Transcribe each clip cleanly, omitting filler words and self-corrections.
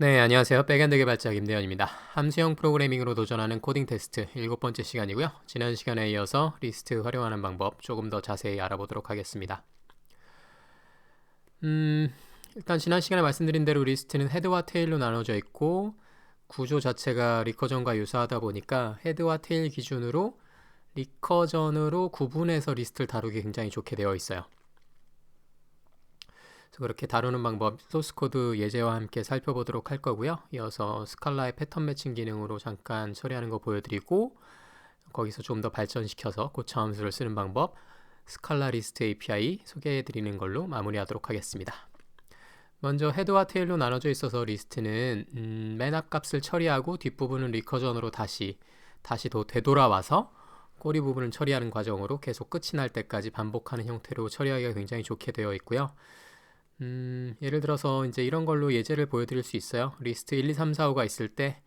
네, 안녕하세요. 백엔드 개발자 김대현입니다. 함수형 프로그래밍으로 도전하는 코딩 테스트 7번째 시간이고요. 지난 시간에 이어서 리스트 활용하는 방법 조금 더 자세히 알아보도록 하겠습니다. 일단 지난 시간에 말씀드린 대로 리스트는 헤드와 테일로 나눠져 있고 구조 자체가 리커전과 유사하다 보니까 헤드와 테일 기준으로 리커전으로 구분해서 리스트를 다루기 굉장히 좋게 되어 있어요. 그렇게 다루는 방법 소스 코드 예제와 함께 살펴보도록 할 거고요. 이어서 스칼라의 패턴 매칭 기능으로 잠깐 처리하는 거 보여드리고 거기서 좀 더 발전시켜서 고차 함수를 쓰는 방법 스칼라 리스트 API 소개해드리는 걸로 마무리하도록 하겠습니다. 먼저 헤드와 테일로 나눠져 있어서 리스트는 맨 앞 값을 처리하고 뒷부분은 리커전으로 다시 되돌아와서 꼬리 부분을 처리하는 과정으로 계속 끝이 날 때까지 반복하는 형태로 처리하기가 굉장히 좋게 되어 있고요. 예를 들어서 이제 이런 걸로 예제를 보여드릴 수 있어요. 리스트 1, 2, 3, 4, 5가 있을 때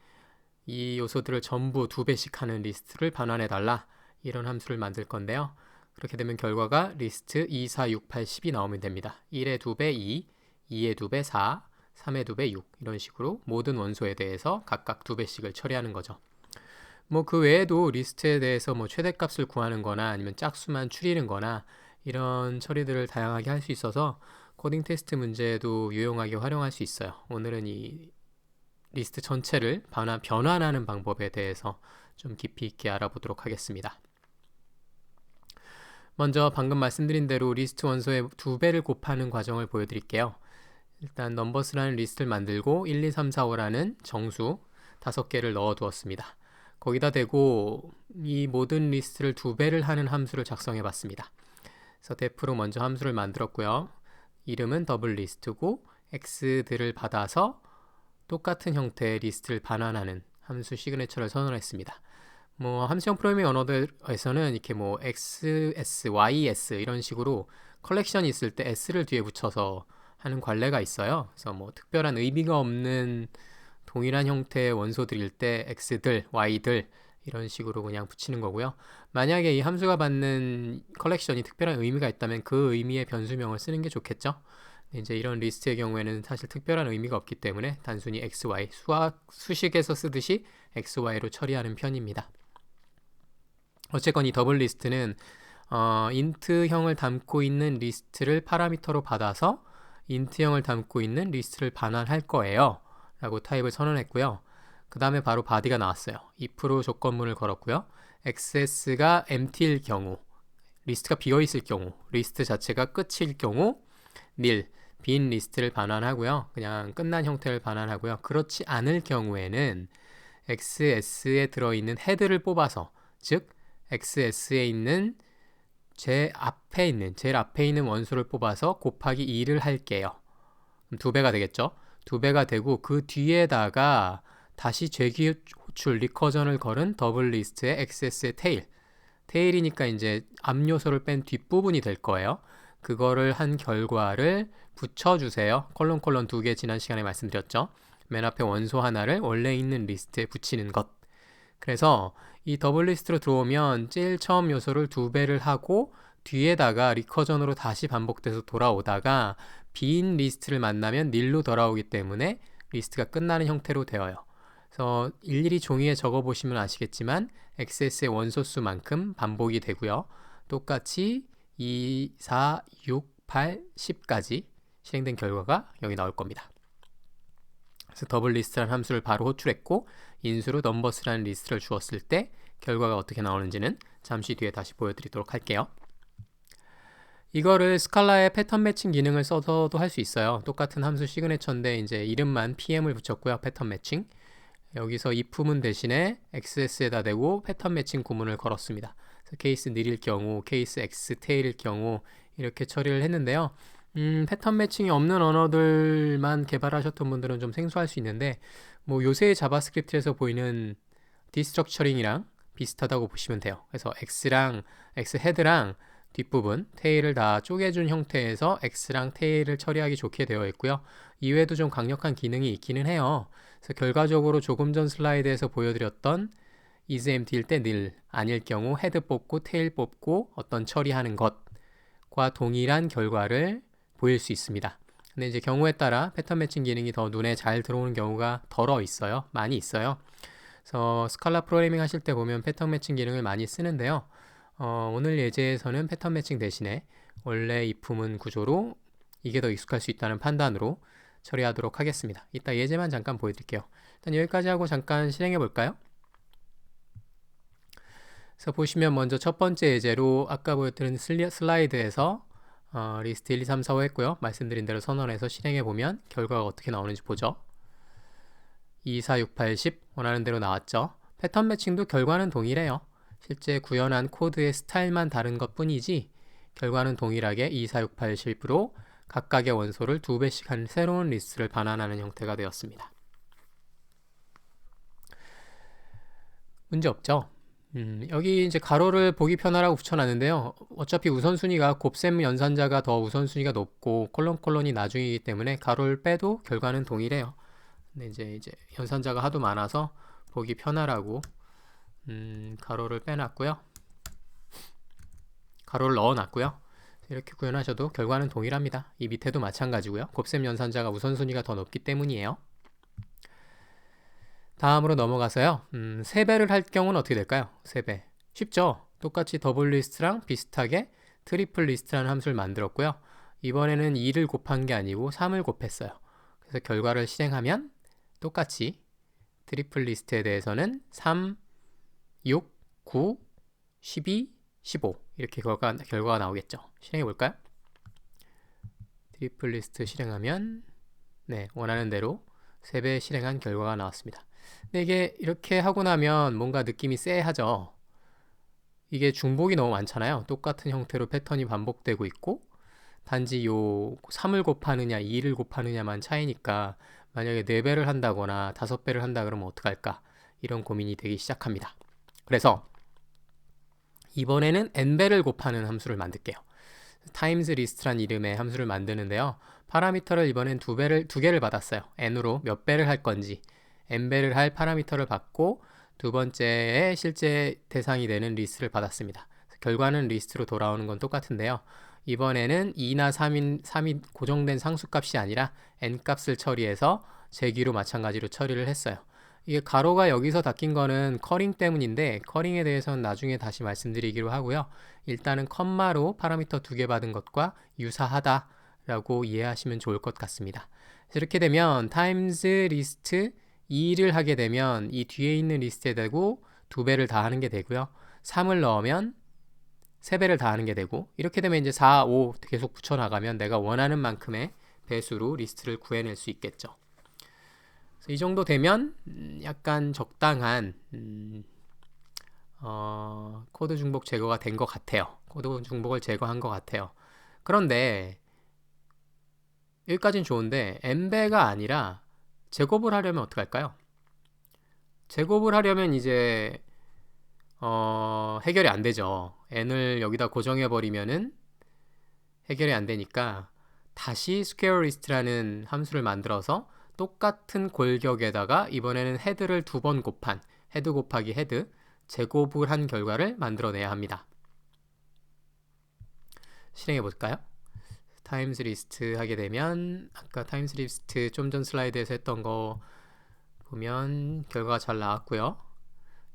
이 요소들을 전부 2배씩 하는 리스트를 반환해 달라 이런 함수를 만들 건데요. 그렇게 되면 결과가 리스트 2, 4, 6, 8, 10이 나오면 됩니다. 1의 2배 2, 2의 2배 4, 3의 2배 6 이런 식으로 모든 원소에 대해서 각각 2배씩을 처리하는 거죠. 뭐 그 외에도 리스트에 대해서 뭐 최대값을 구하는 거나 아니면 짝수만 추리는 거나 이런 처리들을 다양하게 할 수 있어서 코딩 테스트 문제에도 유용하게 활용할 수 있어요. 오늘은 이 리스트 전체를 변환하는 방법에 대해서 좀 깊이 있게 알아보도록 하겠습니다. 먼저 방금 말씀드린 대로 리스트 원소의 2배를 곱하는 과정을 보여드릴게요. 일단 넘버스라는 리스트를 만들고 1, 2, 3, 4, 5라는 정수 5개를 넣어 두었습니다. 거기다 대고 이 모든 리스트를 2배를 하는 함수를 작성해 봤습니다. 그래서 def로 먼저 함수를 만들었고요. 이름은 더블 리스트고 x들을 받아서 똑같은 형태의 리스트를 반환하는 함수 시그네처를 선언했습니다. 뭐 함수형 프로그래밍 언어에서는 이렇게 뭐 xs, ys 이런 식으로 컬렉션이 있을 때 s를 뒤에 붙여서 하는 관례가 있어요. 그래서 뭐 특별한 의미가 없는 동일한 형태의 원소들일 때 x들, y들 이런 식으로 그냥 붙이는 거고요. 만약에 이 함수가 받는 컬렉션이 특별한 의미가 있다면 그 의미의 변수명을 쓰는 게 좋겠죠. 이제 이런 리스트의 경우에는 사실 특별한 의미가 없기 때문에 단순히 xy, 수식에서 쓰듯이 xy로 처리하는 편입니다. 어쨌건 이 더블 리스트는 인트형을 담고 있는 리스트를 파라미터로 받아서 인트형을 담고 있는 리스트를 반환할 거예요 라고 타입을 선언했고요. 그 다음에 바로 body가 나왔어요. if 조건문을 걸었고요. xs가 empty일 경우, 리스트가 비어있을 경우, 리스트 자체가 끝일 경우 nil, 빈 리스트를 반환하고요. 그냥 끝난 형태를 반환하고요. 그렇지 않을 경우에는 xs에 들어있는 헤드를 뽑아서, 즉 xs에 있는 제일 앞에 있는 원소를 뽑아서 곱하기 2를 할게요. 그럼 2배가 되겠죠? 2배가 되고 그 뒤에다가 다시 재기 호출 리커전을 걸은 더블 리스트의 xs의 테일이니까 이제 앞 요소를 뺀 뒷부분이 될 거예요. 그거를 한 결과를 붙여주세요. 콜론 2개 지난 시간에 말씀드렸죠. 맨 앞에 원소 하나를 원래 있는 리스트에 붙이는 것. 그래서 이 더블 리스트로 들어오면 제일 처음 요소를 2배를 하고 뒤에다가 리커전으로 다시 반복돼서 돌아오다가 빈 리스트를 만나면 nil로 돌아오기 때문에 리스트가 끝나는 형태로 되어요. 그래서 일일이 종이에 적어보시면 아시겠지만 XS의 원소수만큼 반복이 되고요. 똑같이 2, 4, 6, 8, 10까지 실행된 결과가 여기 나올 겁니다. 그래서 더블 리스트라는 함수를 바로 호출했고 인수로 넘버스라는 리스트를 주었을 때 결과가 어떻게 나오는지는 잠시 뒤에 다시 보여드리도록 할게요. 이거를 스칼라의 패턴 매칭 기능을 써서도 할 수 있어요. 똑같은 함수 시그네처인데 이제 이름만 PM을 붙였고요. 패턴 매칭. 여기서 if문 대신에 xs에다 대고 패턴 매칭 구문을 걸었습니다. 그래서 케이스 nil일 경우, 케이스 x tail일 경우 이렇게 처리를 했는데요. 패턴 매칭이 없는 언어들만 개발하셨던 분들은 좀 생소할 수 있는데 뭐 요새 자바스크립트에서 보이는 디스트럭처링이랑 비슷하다고 보시면 돼요. 그래서 x 헤드랑 뒷부분, 테일을 다 쪼개준 형태에서 x랑 테일을 처리하기 좋게 되어 있고요. 이외에도 좀 강력한 기능이 있기는 해요. 그래서 결과적으로 조금 전 슬라이드에서 보여드렸던 is empty일 때 nil, 아닐 경우 헤드 뽑고 테일 뽑고 어떤 처리하는 것과 동일한 결과를 보일 수 있습니다. 근데 이제 경우에 따라 패턴 매칭 기능이 더 눈에 잘 들어오는 경우가 덜어 있어요. 많이 있어요. 그래서 스칼라 프로그래밍 하실 때 보면 패턴 매칭 기능을 많이 쓰는데요. 오늘 예제에서는 패턴 매칭 대신에 원래 이품은 구조로 이게 더 익숙할 수 있다는 판단으로 처리하도록 하겠습니다. 이따 예제만 잠깐 보여드릴게요. 일단 여기까지 하고 잠깐 실행해 볼까요? 그래서 보시면 먼저 첫 번째 예제로 아까 보여드린 슬라이드에서 리스트 1, 2, 3, 4, 5 했고요. 말씀드린 대로 선언해서 실행해 보면 결과가 어떻게 나오는지 보죠. 2, 4, 6, 8, 10 원하는 대로 나왔죠. 패턴 매칭도 결과는 동일해요. 실제 구현한 코드의 스타일만 다른 것 뿐이지 결과는 동일하게 2, 4, 6, 8, 10으로 각각의 원소를 2배씩 한 새로운 리스트를 반환하는 형태가 되었습니다. 문제 없죠? 여기 이제 가로를 보기 편하라고 붙여놨는데요. 어차피 우선순위가 곱셈 연산자가 더 우선순위가 높고 콜론이 나중이기 때문에 가로를 빼도 결과는 동일해요. 근데 이제 연산자가 하도 많아서 보기 편하라고 가로를 빼놨고요. 가로를 넣어놨고요. 이렇게 구현하셔도 결과는 동일합니다. 이 밑에도 마찬가지고요. 곱셈 연산자가 우선순위가 더 높기 때문이에요. 다음으로 넘어가서요. 3배를 할 경우는 어떻게 될까요? 3배. 쉽죠? 똑같이 더블 리스트랑 비슷하게 트리플 리스트라는 함수를 만들었고요. 이번에는 2를 곱한 게 아니고 3을 곱했어요. 그래서 결과를 실행하면 똑같이 트리플 리스트에 대해서는 3, 6, 9, 12, 15 이렇게 결과가 나오겠죠. 실행해 볼까요? 트리플 리스트 실행하면 네, 원하는 대로 3배 실행한 결과가 나왔습니다. 근데 이게 이렇게 하고 나면 뭔가 느낌이 쎄하죠. 이게 중복이 너무 많잖아요. 똑같은 형태로 패턴이 반복되고 있고 단지 요 3을 곱하느냐 2를 곱하느냐만 차이니까 만약에 4배를 한다거나 5배를 한다 그러면 어떡할까 이런 고민이 되기 시작합니다. 그래서 이번에는 n배를 곱하는 함수를 만들게요. times list란 이름의 함수를 만드는데요. 파라미터를 이번엔 두 개를 받았어요. n으로 몇 배를 할 건지 n배를 할 파라미터를 받고 두 번째에 실제 대상이 되는 리스트를 받았습니다. 결과는 리스트로 돌아오는 건 똑같은데요. 이번에는 2나 3이 고정된 상수값이 아니라 n값을 처리해서 제기로 마찬가지로 처리를 했어요. 이게 가로가 여기서 닫힌 거는 커링 때문인데 커링에 대해서는 나중에 다시 말씀드리기로 하고요. 일단은 컴마로 파라미터 2개 받은 것과 유사하다라고 이해하시면 좋을 것 같습니다. 이렇게 되면 times list 2를 하게 되면 이 뒤에 있는 리스트에 대고 2배를 다 하는 게 되고요. 3을 넣으면 3배를 다 하는 게 되고 이렇게 되면 이제 4, 5 계속 붙여나가면 내가 원하는 만큼의 배수로 리스트를 구해낼 수 있겠죠. 이 정도 되면 약간 적당한 코드 중복 제거가 된 것 같아요. 코드 중복을 제거한 것 같아요. 그런데 여기까지는 좋은데 n배가 아니라 제곱을 하려면 어떻게 할까요? 제곱을 하려면 이제 해결이 안 되죠. n을 여기다 고정해 버리면은 해결이 안 되니까 다시 square list라는 함수를 만들어서 똑같은 골격에다가 이번에는 헤드를 2번 곱한 헤드 곱하기 헤드 제곱을 한 결과를 만들어내야 합니다. 실행해 볼까요? times list 하게 되면 아까 times list 좀 전 슬라이드에서 했던 거 보면 결과가 잘 나왔고요.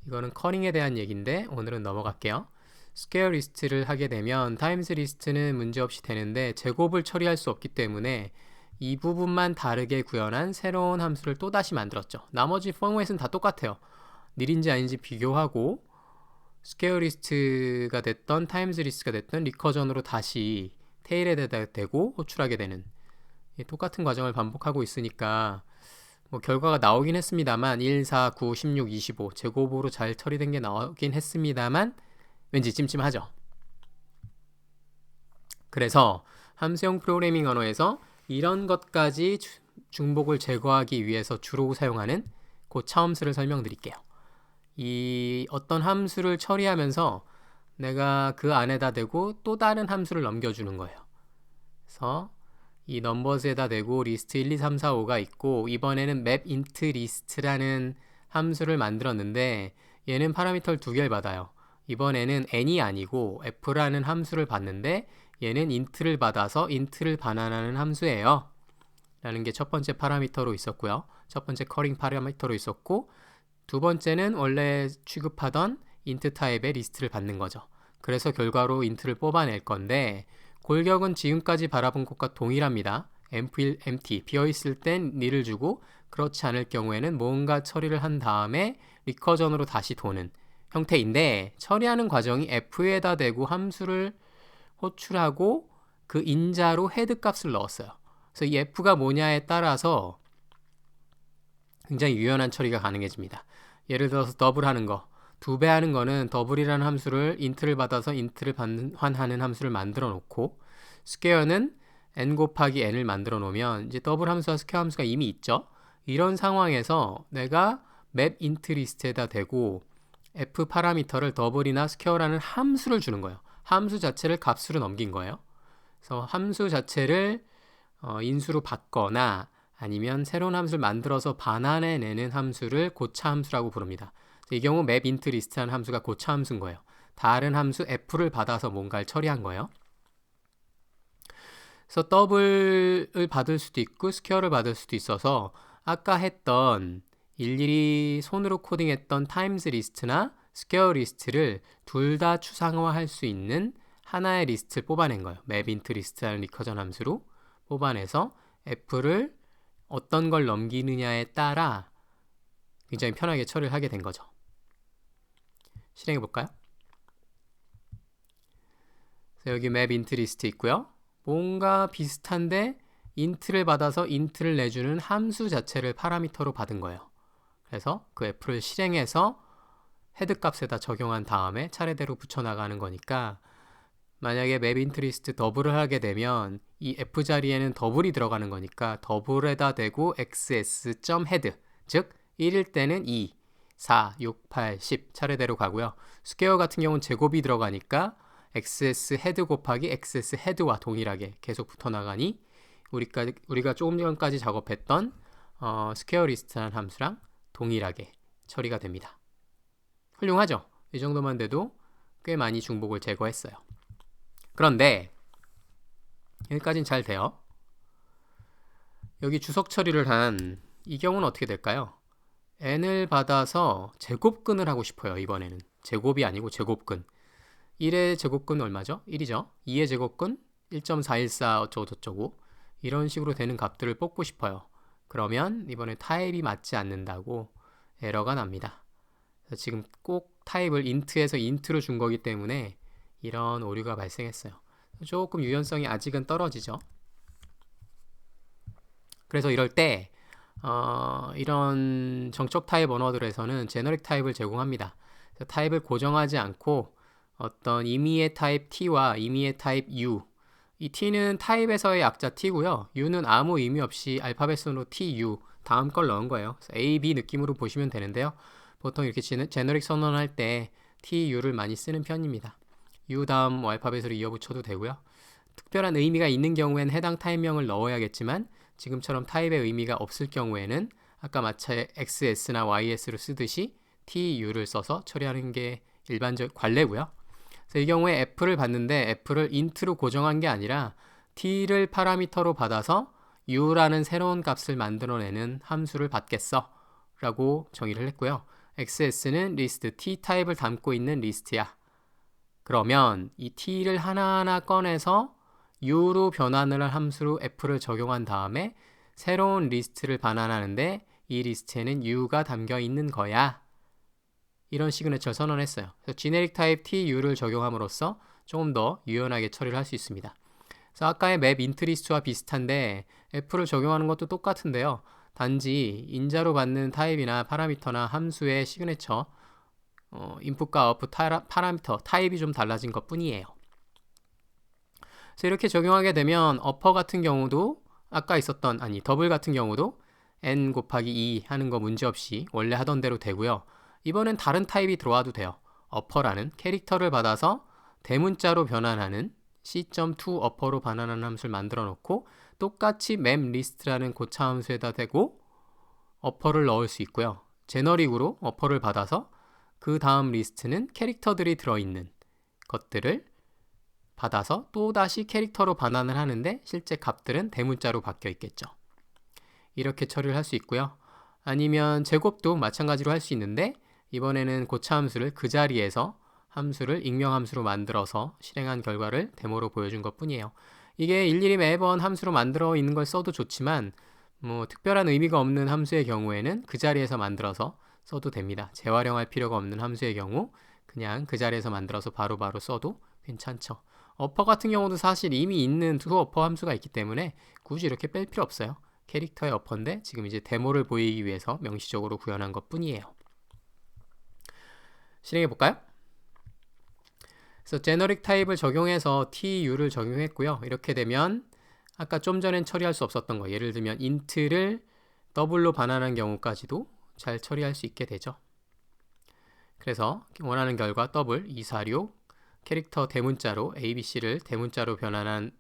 이거는 커링에 대한 얘기인데 오늘은 넘어갈게요. square list를 하게 되면 times list는 문제없이 되는데 제곱을 처리할 수 없기 때문에 이 부분만 다르게 구현한 새로운 함수를 또다시 만들었죠. 나머지 포맷은 다 똑같아요. 닐인지 아닌지 비교하고 square list가 됐던 times list가 됐던 리커전으로 다시 테일에 대고 호출하게 되는 똑같은 과정을 반복하고 있으니까 뭐 결과가 나오긴 했습니다만 1, 4, 9, 16, 25 제곱으로 잘 처리된 게 나오긴 했습니다만 왠지 찜찜하죠. 그래서 함수형 프로그래밍 언어에서 이런 것까지 중복을 제거하기 위해서 주로 사용하는 고차함수를 설명드릴게요. 이 어떤 함수를 처리하면서 내가 그 안에다 대고 또 다른 함수를 넘겨주는 거예요. 그래서 이 넘버스에다 대고 리스트 1, 2, 3, 4, 5가 있고 이번에는 mapInt list라는 함수를 만들었는데 얘는 파라미터를 2개를 받아요. 이번에는 n이 아니고 f라는 함수를 받는데 얘는 int를 받아서 int를 반환하는 함수예요. 라는 게 첫 번째 파라미터로 있었고요. 첫 번째 커링 파라미터로 있었고, 두 번째는 원래 취급하던 int 타입의 리스트를 받는 거죠. 그래서 결과로 int를 뽑아낼 건데, 골격은 지금까지 바라본 것과 동일합니다. empty, 비어있을 땐 nil을 주고, 그렇지 않을 경우에는 뭔가 처리를 한 다음에 리커전으로 다시 도는 형태인데, 처리하는 과정이 f에다 대고 함수를 호출하고 그 인자로 헤드 값을 넣었어요. 그래서 이 f가 뭐냐에 따라서 굉장히 유연한 처리가 가능해집니다. 예를 들어서 더블 하는 거, 2배 하는 거는 더블이라는 함수를 int를 받아서 int를 반환하는 함수를 만들어 놓고, 스퀘어는 n 곱하기 n을 만들어 놓으면 이제 더블 함수와 스퀘어 함수가 이미 있죠. 이런 상황에서 내가 map int 리스트에다 대고 f 파라미터를 더블이나 스퀘어라는 함수를 주는 거예요. 함수 자체를 값으로 넘긴 거예요. 그래서 함수 자체를 인수로 받거나 아니면 새로운 함수를 만들어서 반환해내는 함수를 고차 함수라고 부릅니다. 이 경우 map int list라는 함수가 고차 함수인 거예요. 다른 함수 f를 받아서 뭔가를 처리한 거예요. 그래서 더블을 받을 수도 있고 스퀘어를 받을 수도 있어서 아까 했던 일일이 손으로 코딩했던 타임스 리스트나 스퀘어 리스트를 둘 다 추상화할 수 있는 하나의 리스트를 뽑아낸 거예요. map int list라는 리커전 함수로 뽑아내서 f를 어떤 걸 넘기느냐에 따라 굉장히 편하게 처리를 하게 된 거죠. 실행해 볼까요? 여기 map int list 있고요. 뭔가 비슷한데 int를 받아서 int를 내주는 함수 자체를 파라미터로 받은 거예요. 그래서 그 f를 실행해서 헤드 값에다 적용한 다음에 차례대로 붙여나가는 거니까, 만약에 map int list 더블을 하게 되면 이 f 자리에는 더블이 들어가는 거니까 더블에다 대고 xs.head, 즉 1일 때는 2, 4, 6, 8, 10 차례대로 가고요. 스퀘어 같은 경우는 제곱이 들어가니까 xs head 곱하기 xs head와 동일하게 계속 붙어나가니 우리가 조금 전까지 작업했던 스퀘어 리스트라는 함수랑 동일하게 처리가 됩니다. 훌륭하죠? 이 정도만 돼도 꽤 많이 중복을 제거했어요. 그런데 여기까지는 잘 돼요. 여기 주석 처리를 한 이 경우는 어떻게 될까요? n을 받아서 제곱근을 하고 싶어요. 이번에는 제곱이 아니고 제곱근. 1의 제곱근 얼마죠? 1이죠. 2의 제곱근 1.414 어쩌고저쩌고 이런 식으로 되는 값들을 뽑고 싶어요. 그러면 이번에 타입이 맞지 않는다고 에러가 납니다. 그래서 지금 꼭 타입을 int에서 int로 준 거기 때문에 이런 오류가 발생했어요. 조금 유연성이 아직은 떨어지죠. 그래서 이럴 때 이런 정적 타입 언어들에서는 제너릭 타입을 제공합니다. 타입을 고정하지 않고 어떤 임의의 타입 t와 임의의 타입 u, 이 t는 타입에서의 약자 t고요. u는 아무 의미 없이 알파벳 순으로 t, u 다음 걸 넣은 거예요. 그래서 a, b 느낌으로 보시면 되는데요. 보통 이렇게 제너릭 선언할 때 t, u를 많이 쓰는 편입니다. u 다음 알파벳으로 이어붙여도 되고요. 특별한 의미가 있는 경우에는 해당 타입명을 넣어야겠지만 지금처럼 타입의 의미가 없을 경우에는 아까 마치 xs나 ys로 쓰듯이 t, u를 써서 처리하는 게 일반적 관례고요. 그래서 이 경우에 f를 받는데 f를 int로 고정한 게 아니라 t를 파라미터로 받아서 u라는 새로운 값을 만들어내는 함수를 받겠어 라고 정의를 했고요. xs는 리스트 t 타입을 담고 있는 리스트야. 그러면 이 t를 하나하나 꺼내서 u로 변환을 한 함수로 f를 적용한 다음에 새로운 리스트를 반환하는데 이 리스트에는 u가 담겨 있는 거야. 이런 시그니처를 선언했어요. 그래서 제네릭 타입 t, u를 적용함으로써 조금 더 유연하게 처리를 할 수 있습니다. 그래서 아까의 map int 리스트와 비슷한데 f를 적용하는 것도 똑같은데요. 단지 인자로 받는 타입이나 파라미터나 함수의 시그니처, 인풋과 아웃풋 파라미터, 타입이 좀 달라진 것 뿐이에요. 그래서 이렇게 적용하게 되면 어퍼 같은 경우도 더블 같은 경우도 n 곱하기 2 하는 거 문제없이 원래 하던 대로 되고요. 이번엔 다른 타입이 들어와도 돼요. 어퍼라는 캐릭터를 받아서 대문자로 변환하는 c.to 어퍼로 반환하는 함수를 만들어 놓고 똑같이 map list라는 고차 함수에다 대고 어퍼를 넣을 수 있고요. 제너릭으로 어퍼를 받아서 그 다음 리스트는 캐릭터들이 들어있는 것들을 받아서 또다시 캐릭터로 반환을 하는데 실제 값들은 대문자로 바뀌어 있겠죠. 이렇게 처리를 할 수 있고요. 아니면 제곱도 마찬가지로 할 수 있는데 이번에는 고차 함수를 그 자리에서 함수를 익명 함수로 만들어서 실행한 결과를 데모로 보여준 것 뿐이에요. 이게 일일이 매번 함수로 만들어 있는 걸 써도 좋지만 뭐 특별한 의미가 없는 함수의 경우에는 그 자리에서 만들어서 써도 됩니다. 재활용할 필요가 없는 함수의 경우 그냥 그 자리에서 만들어서 바로바로 써도 괜찮죠. 어퍼 같은 경우도 사실 이미 있는 투어퍼 함수가 있기 때문에 굳이 이렇게 뺄 필요 없어요. 캐릭터의 어퍼인데 지금 이제 데모를 보이기 위해서 명시적으로 구현한 것 뿐이에요. 실행해 볼까요? 그래서 제너릭 타입을 적용해서 TU를 적용했고요. 이렇게 되면 아까 좀 전엔 처리할 수 없었던 거, 예를 들면 int를 더블로 반환한 경우까지도 잘 처리할 수 있게 되죠. 그래서 원하는 결과 더블 246 캐릭터 대문자로 ABC를 대문자로 변환한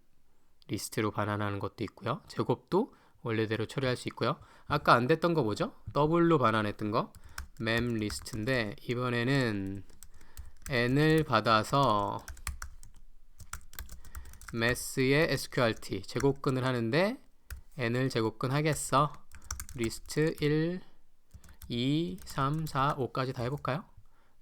리스트로 반환하는 것도 있고요. 제곱도 원래대로 처리할 수 있고요. 아까 안 됐던 거 뭐죠? 더블로 반환했던 거 mem 리스트인데 이번에는 n을 받아서 mass의 sqrt 제곱근을 하는데 n을 제곱근 하겠어. 리스트 1, 2, 3, 4, 5까지 다 해볼까요?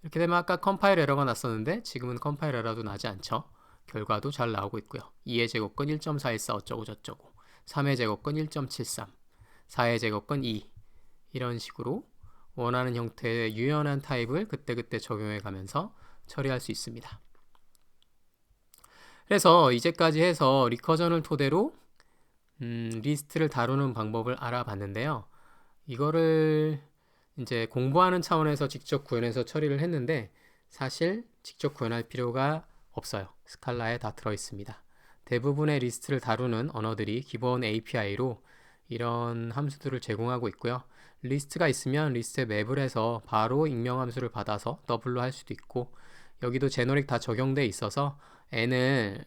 이렇게 되면 아까 컴파일 에러가 났었는데 지금은 컴파일 에러도 나지 않죠. 결과도 잘 나오고 있고요. 2의 제곱근 1.414 어쩌고 저쩌고 3의 제곱근 1.73 4의 제곱근 2 이런 식으로 원하는 형태의 유연한 타입을 그때그때 적용해 가면서 처리할 수 있습니다. 그래서 이제까지 해서 리커전을 토대로 리스트를 다루는 방법을 알아봤는데요. 이거를 이제 공부하는 차원에서 직접 구현해서 처리를 했는데 사실 직접 구현할 필요가 없어요. 스칼라에 다 들어있습니다. 대부분의 리스트를 다루는 언어들이 기본 API로 이런 함수들을 제공하고 있고요. 리스트가 있으면 리스트에 맵을 해서 바로 익명 함수를 받아서 더블로 할 수도 있고 여기도 제너릭 다 적용돼 있어서 n을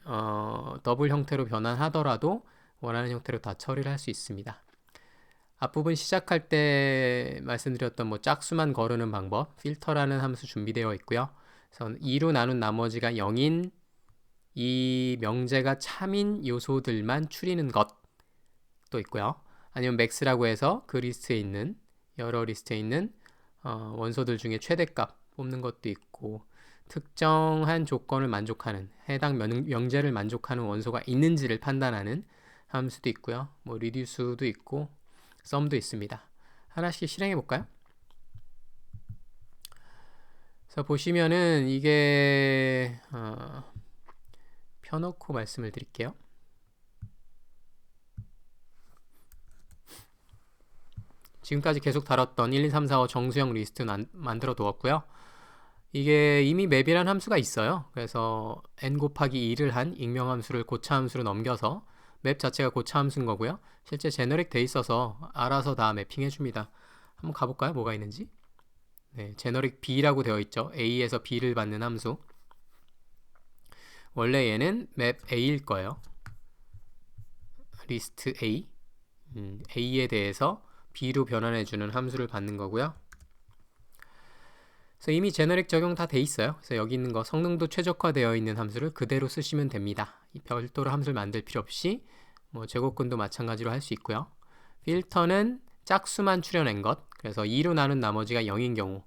더블 형태로 변환하더라도 원하는 형태로 다 처리를 할 수 있습니다. 앞부분 시작할 때 말씀드렸던 뭐 짝수만 거르는 방법, 필터라는 함수 준비되어 있고요. 그래서 2로 나눈 나머지가 0인 이 명제가 참인 요소들만 추리는 것도 있고요. 아니면 max라고 해서 그 리스트에 있는 여러 리스트에 있는 원소들 중에 최대값 뽑는 것도 있고 특정한 조건을 만족하는 해당 명제를 만족하는 원소가 있는지를 판단하는 함수도 있고요. 뭐 reduce도 있고 sum도 있습니다. 하나씩 실행해 볼까요? 그래서 보시면은 이게 펴놓고 말씀을 드릴게요. 지금까지 계속 다뤘던 1, 2, 3, 4, 5 정수형 리스트 만들어 두었고요. 이게 이미 맵이란 함수가 있어요. 그래서 n 곱하기 2를 한 익명 함수를 고차 함수로 넘겨서 맵 자체가 고차 함수인 거고요. 실제 제너릭 돼 있어서 알아서 다 매핑해 줍니다. 한번 가볼까요? 뭐가 있는지. 네, 제너릭 B라고 되어 있죠. A에서 B를 받는 함수. 원래 얘는 맵 A일 거예요. 리스트 A. A에 대해서 B로 변환해주는 함수를 받는 거고요. 그래서 이미 제너릭 적용 다 돼 있어요. 그래서 여기 있는 거 성능도 최적화되어 있는 함수를 그대로 쓰시면 됩니다. 별도로 함수를 만들 필요 없이 뭐 제곱근도 마찬가지로 할 수 있고요. 필터는 짝수만 추려낸 것. 그래서 2로 나눈 나머지가 0인 경우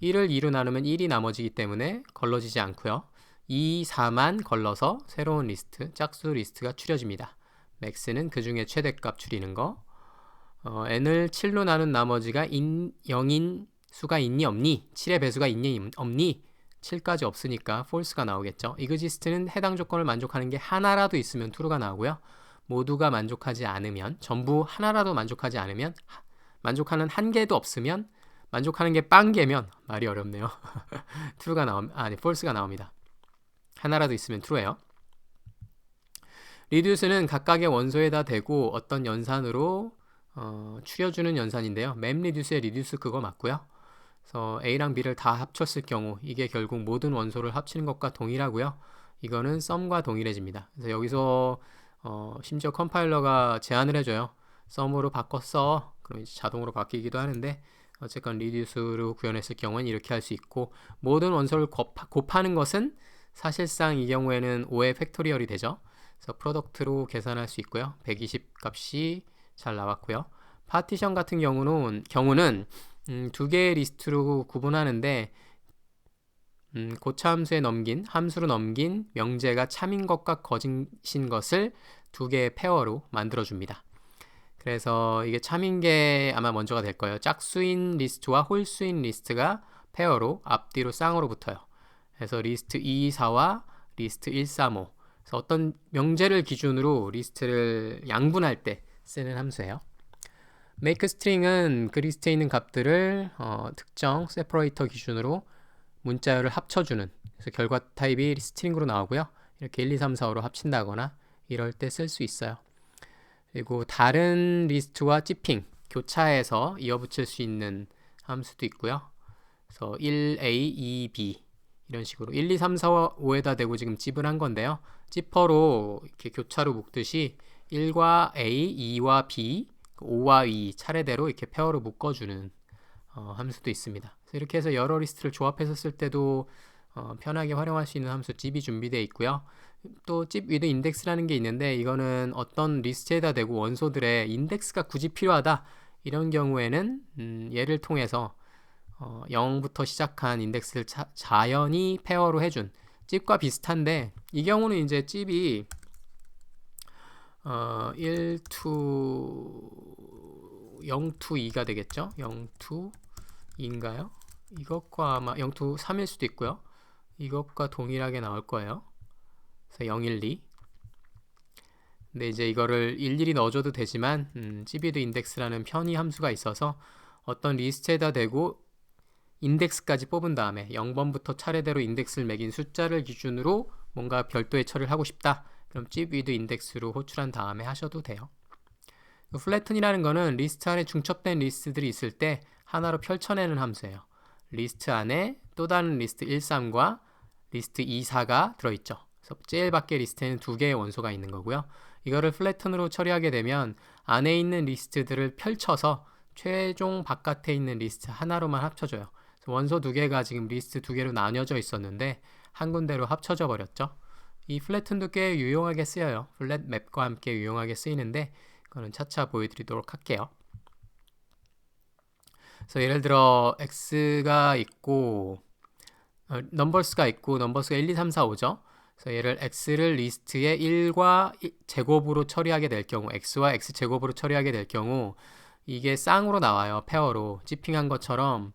1을 2로 나누면 1이 나머지기 때문에 걸러지지 않고요. 2, 4만 걸러서 새로운 리스트, 짝수 리스트가 추려집니다. max는 그 중에 최대값 추리는 거. n을 7로 나눈 나머지가 0인 수가 있니 없니? 7의 배수가 있니 없니? 7까지 없으니까 false가 나오겠죠. exist는 해당 조건을 만족하는 게 하나라도 있으면 true가 나오고요. 모두가 만족하지 않으면 전부 하나라도 만족하지 않으면 만족하는 한 개도 없으면 만족하는 게 빵개면 말이 어렵네요. true가 false가 나옵니다. 하나라도 있으면 true예요. reduce는 각각의 원소에다 대고 어떤 연산으로 추려주는 연산인데요. mapreduce의 reduce 그거 맞고요. 그래서 A랑 B를 다 합쳤을 경우 이게 결국 모든 원소를 합치는 것과 동일하고요. 이거는 sum과 동일해집니다. 그래서 여기서 심지어 컴파일러가 제안을 해줘요. sum으로 바꿨어. 그럼 이제 자동으로 바뀌기도 하는데 어쨌건 reduce로 구현했을 경우는 이렇게 할 수 있고 모든 원소를 곱하는 것은 사실상 이 경우에는 5의 팩토리얼이 되죠. 그래서 프로덕트로 계산할 수 있고요. 120 값이 잘 나왔고요. 파티션 같은 경우는 두 개의 리스트로 구분하는데 고차 함수로 넘긴 명제가 참인 것과 거짓인 것을 두 개의 페어로 만들어줍니다. 그래서 이게 참인 게 아마 먼저가 될 거예요. 짝수인 리스트와 홀수인 리스트가 페어로 앞뒤로 쌍으로 붙어요. 그래서 리스트 224와 리스트 135. 그래서 어떤 명제를 기준으로 리스트를 양분할 때 쓰는 함수예요. make string은 그 리스트에 있는 값들을 특정 세퍼레이터 기준으로 문자열을 합쳐주는, 그래서 결과 타입이 스트링으로 나오고요. 이렇게 1, 2, 3, 4, 5로 합친다거나 이럴 때 쓸 수 있어요. 그리고 다른 리스트와 찌핑, 교차해서 이어붙일 수 있는 함수도 있고요. 그래서 1A, 2B 이런 식으로 1, 2, 3, 4, 5에다 대고 지금 찝을 한 건데요. 찌퍼로 이렇게 교차로 묶듯이 1과 A, 2와 B, 5와 2 차례대로 이렇게 페어로 묶어주는 함수도 있습니다. 그래서 이렇게 해서 여러 리스트를 조합해서 쓸 때도 편하게 활용할 수 있는 함수 찝이 준비되어 있고요. 또 찝 위드 인덱스라는 게 있는데, 이거는 어떤 리스트에다 대고 원소들의 인덱스가 굳이 필요하다 이런 경우에는 얘를 통해서 0부터 시작한 인덱스를 자연히 페어로 해준 찝과 비슷한데, 이 경우는 이제 찝이 1 to 0 to 2가 되겠죠. 0 to 2인가요? 이것과 아마 0 to 3일 수도 있고요. 이것과 동일하게 나올 거예요. 그래서 0, 1, 2. 근데 이제 이거를 일일이 넣어줘도 되지만 찝이드 인덱스라는 편의 함수가 있어서 어떤 리스트에다 대고 인덱스까지 뽑은 다음에 0번부터 차례대로 인덱스를 매긴 숫자를 기준으로 뭔가 별도의 처리를 하고 싶다. 그럼 찝위드 인덱스로 호출한 다음에 하셔도 돼요. 플래튼이라는 거는 리스트 안에 중첩된 리스트들이 있을 때 하나로 펼쳐내는 함수예요. 리스트 안에 또 다른 리스트 13과 리스트 24가 들어있죠. 그래서 제일 밖에 리스트에는 두 개의 원소가 있는 거고요. 이거를 플래튼으로 처리하게 되면 안에 있는 리스트들을 펼쳐서 최종 바깥에 있는 리스트 하나로만 합쳐줘요. 원소 두 개가 지금 리스트 두 개로 나뉘어져 있었는데 한 군데로 합쳐져 버렸죠. 이 플래튼도 꽤 유용하게 쓰여요. 플랫 맵과 함께 유용하게 쓰이는데 그거는 차차 보여드리도록 할게요. 그래서 예를 들어 x가 있고 넘버스가 있고 넘버스가 1, 2, 3, 4, 5죠. 그래서 얘를 x를 리스트에 1과 제곱으로 처리하게 될 경우, x와 x 제곱으로 처리하게 될 경우 이게 쌍으로 나와요. 페어로 찌핑한 것처럼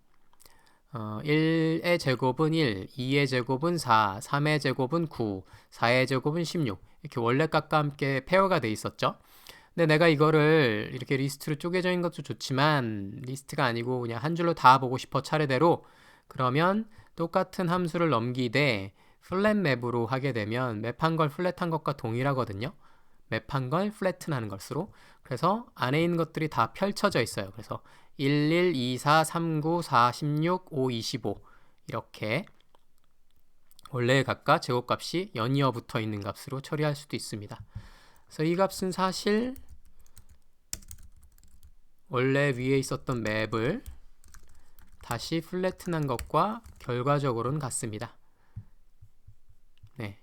1의 제곱은 1, 2의 제곱은 4, 3의 제곱은 9, 4의 제곱은 16 이렇게 원래 값과 함께 페어가 돼 있었죠. 근데 내가 이거를 이렇게 리스트로 쪼개져 있는 것도 좋지만 리스트가 아니고 그냥 한 줄로 다 보고 싶어 차례대로, 그러면 똑같은 함수를 넘기되 플랫 맵으로 하게 되면 맵한 걸 플랫한 것과 동일하거든요. 맵한 걸 플래튼하는 것으로. 그래서 안에 있는 것들이 다 펼쳐져 있어요. 그래서 11, 24, 39, 4, 16, 5, 25 이렇게 원래의 값과 제곱값이 연이어 붙어 있는 값으로 처리할 수도 있습니다. 그래서 이 값은 사실 원래 위에 있었던 맵을 다시 플래튼한 것과 결과적으로는 같습니다. 네,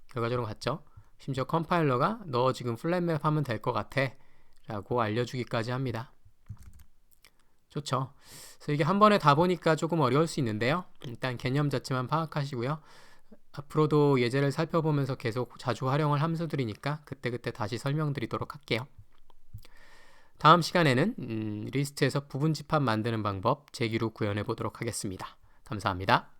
결과적으로 같죠? 심지어 컴파일러가 너 지금 플랫맵 하면 될 것 같아 라고 알려주기까지 합니다. 좋죠? 그래서 이게 한 번에 다 보니까 조금 어려울 수 있는데요. 일단 개념 자체만 파악하시고요. 앞으로도 예제를 살펴보면서 계속 자주 활용할 함수들이니까 그때그때 다시 설명드리도록 할게요. 다음 시간에는 리스트에서 부분 집합 만드는 방법 재기로 구현해 보도록 하겠습니다. 감사합니다.